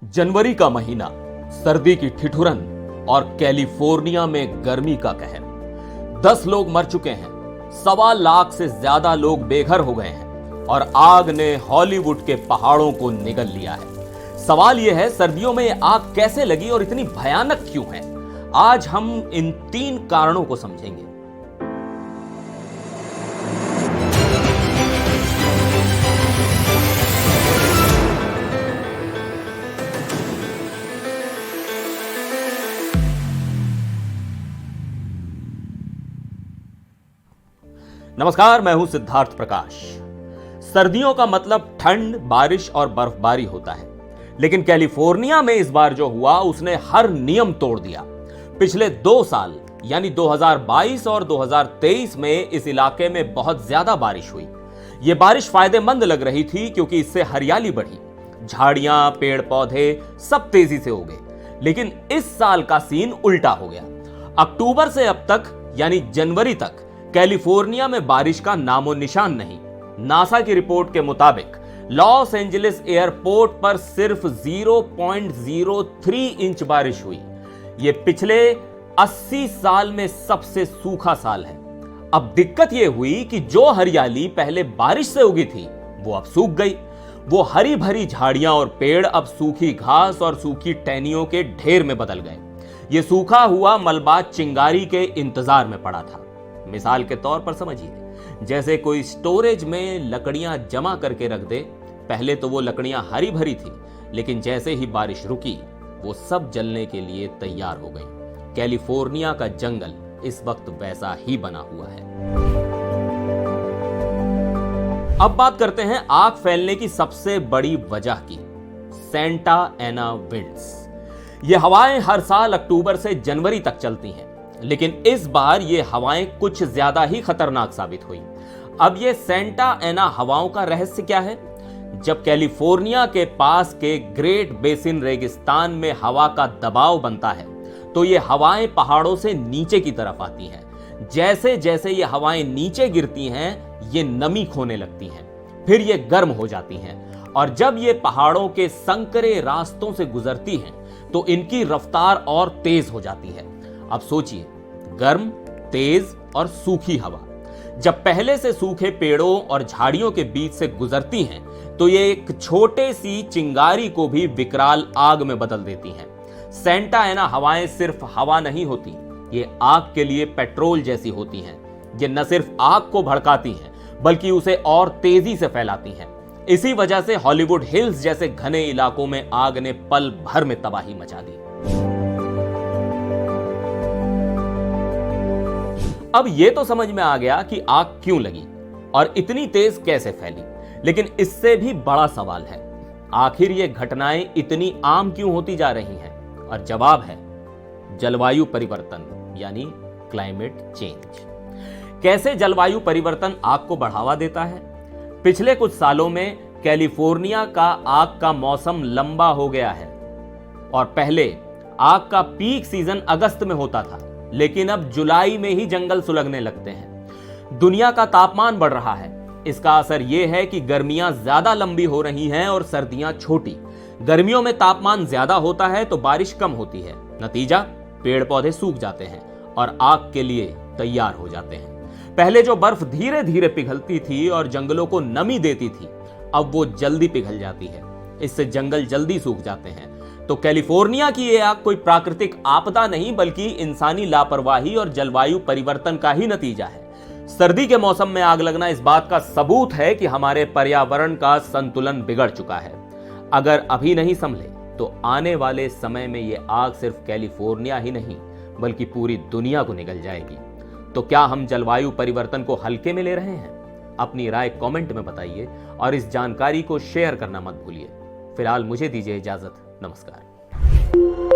जनवरी का महीना, सर्दी की ठिठुरन और कैलिफोर्निया में गर्मी का कहर। 10 लोग मर चुके हैं, 1.25 लाख से ज्यादा लोग बेघर हो गए हैं और आग ने हॉलीवुड के पहाड़ों को निगल लिया है। सवाल यह है, सर्दियों में यह आग कैसे लगी और इतनी भयानक क्यों है? आज हम इन 3 कारणों को समझेंगे। नमस्कार, मैं हूं सिद्धार्थ प्रकाश। सर्दियों का मतलब ठंड, बारिश और बर्फबारी होता है, लेकिन कैलिफोर्निया में इस बार जो हुआ उसने हर नियम तोड़ दिया। पिछले 2 साल यानी 2022 और 2023 में इस इलाके में बहुत ज्यादा बारिश हुई। यह बारिश फायदेमंद लग रही थी क्योंकि इससे हरियाली बढ़ी, झाड़ियां, पेड़ पौधे सब तेजी से उगे। लेकिन इस साल का सीन उल्टा हो गया। अक्टूबर से अब तक यानी जनवरी तक कैलिफोर्निया में बारिश का नामो निशान नहीं। नासा की रिपोर्ट के मुताबिक लॉस एंजलिस एयरपोर्ट पर सिर्फ 0.03 इंच बारिश हुई। यह पिछले 80 साल में सबसे सूखा साल है। अब दिक्कत यह हुई कि जो हरियाली पहले बारिश से उगी थी वो अब सूख गई। वो हरी भरी झाड़ियां और पेड़ अब सूखी घास और सूखी टहनियों के ढेर में बदल गए। यह सूखा हुआ मलबा चिंगारी के इंतजार में पड़ा था। मिसाल के तौर पर समझिए, जैसे कोई स्टोरेज में लकड़ियां जमा करके रख दे। पहले तो वो लकड़ियां हरी भरी थी, लेकिन जैसे ही बारिश रुकी वो सब जलने के लिए तैयार हो गई। कैलिफोर्निया का जंगल इस वक्त वैसा ही बना हुआ है। अब बात करते हैं आग फैलने की सबसे बड़ी वजह की, सेंटा एना विंड्स। ये हवाएं हर साल अक्टूबर से जनवरी तक चलती हैं, लेकिन इस बार ये हवाएं कुछ ज्यादा ही खतरनाक साबित हुई। अब ये सेंटा एना हवाओं का रहस्य क्या है? जब कैलिफोर्निया के पास के ग्रेट बेसिन रेगिस्तान में हवा का दबाव बनता है तो ये हवाएं पहाड़ों से नीचे की तरफ आती हैं। जैसे जैसे ये हवाएं नीचे गिरती हैं, ये नमी खोने लगती हैं, फिर ये गर्म हो जाती हैं और जब ये पहाड़ों के संकरे रास्तों से गुजरती हैं तो इनकी रफ्तार और तेज हो जाती है। अब सोचिए, गर्म, तेज और सूखी हवा जब पहले से सूखे पेड़ों और झाड़ियों के बीच से गुजरती हैं तो ये एक छोटे सी चिंगारी को भी विकराल आग में बदल देती हैं। सेंटा एना हवाएं सिर्फ हवा नहीं होती, ये आग के लिए पेट्रोल जैसी होती हैं। ये न सिर्फ आग को भड़काती हैं बल्कि उसे और तेजी से फैलाती हैं। इसी वजह से हॉलीवुड हिल्स जैसे घने इलाकों में आग ने पल भर में तबाही मचा दी। अब यह तो समझ में आ गया कि आग क्यों लगी और इतनी तेज कैसे फैली, लेकिन इससे भी बड़ा सवाल है, आखिर ये घटनाएं इतनी आम क्यों होती जा रही हैं? और जवाब है जलवायु परिवर्तन यानी क्लाइमेट चेंज। कैसे जलवायु परिवर्तन आग को बढ़ावा देता है? पिछले कुछ सालों में कैलिफोर्निया का आग का मौसम लंबा हो गया है और पहले आग का पीक सीजन अगस्त में होता था, लेकिन अब जुलाई में ही जंगल सुलगने लगते हैं। दुनिया का तापमान बढ़ रहा है। इसका असर यह है कि गर्मियां ज्यादा लंबी हो रही हैं और सर्दियां छोटी। गर्मियों में तापमान ज्यादा होता है तो बारिश कम होती है। नतीजा, पेड़ पौधे सूख जाते हैं और आग के लिए तैयार हो जाते हैं। पहले जो बर्फ धीरे धीरे पिघलती थी और जंगलों को नमी देती थी, अब वो जल्दी पिघल जाती है। इससे जंगल जल्दी सूख जाते हैं। तो कैलिफोर्निया की यह आग कोई प्राकृतिक आपदा नहीं बल्कि इंसानी लापरवाही और जलवायु परिवर्तन का ही नतीजा है। सर्दी के मौसम में आग लगना इस बात का सबूत है कि हमारे पर्यावरण का संतुलन बिगड़ चुका है। अगर अभी नहीं संभले तो आने वाले समय में यह आग सिर्फ कैलिफोर्निया ही नहीं बल्कि पूरी दुनिया को निगल जाएगी। तो क्या हम जलवायु परिवर्तन को हल्के में ले रहे हैं? अपनी राय कमेंट में बताइए और इस जानकारी को शेयर करना मत भूलिए। फिलहाल मुझे दीजिए इजाजत। नमस्कार।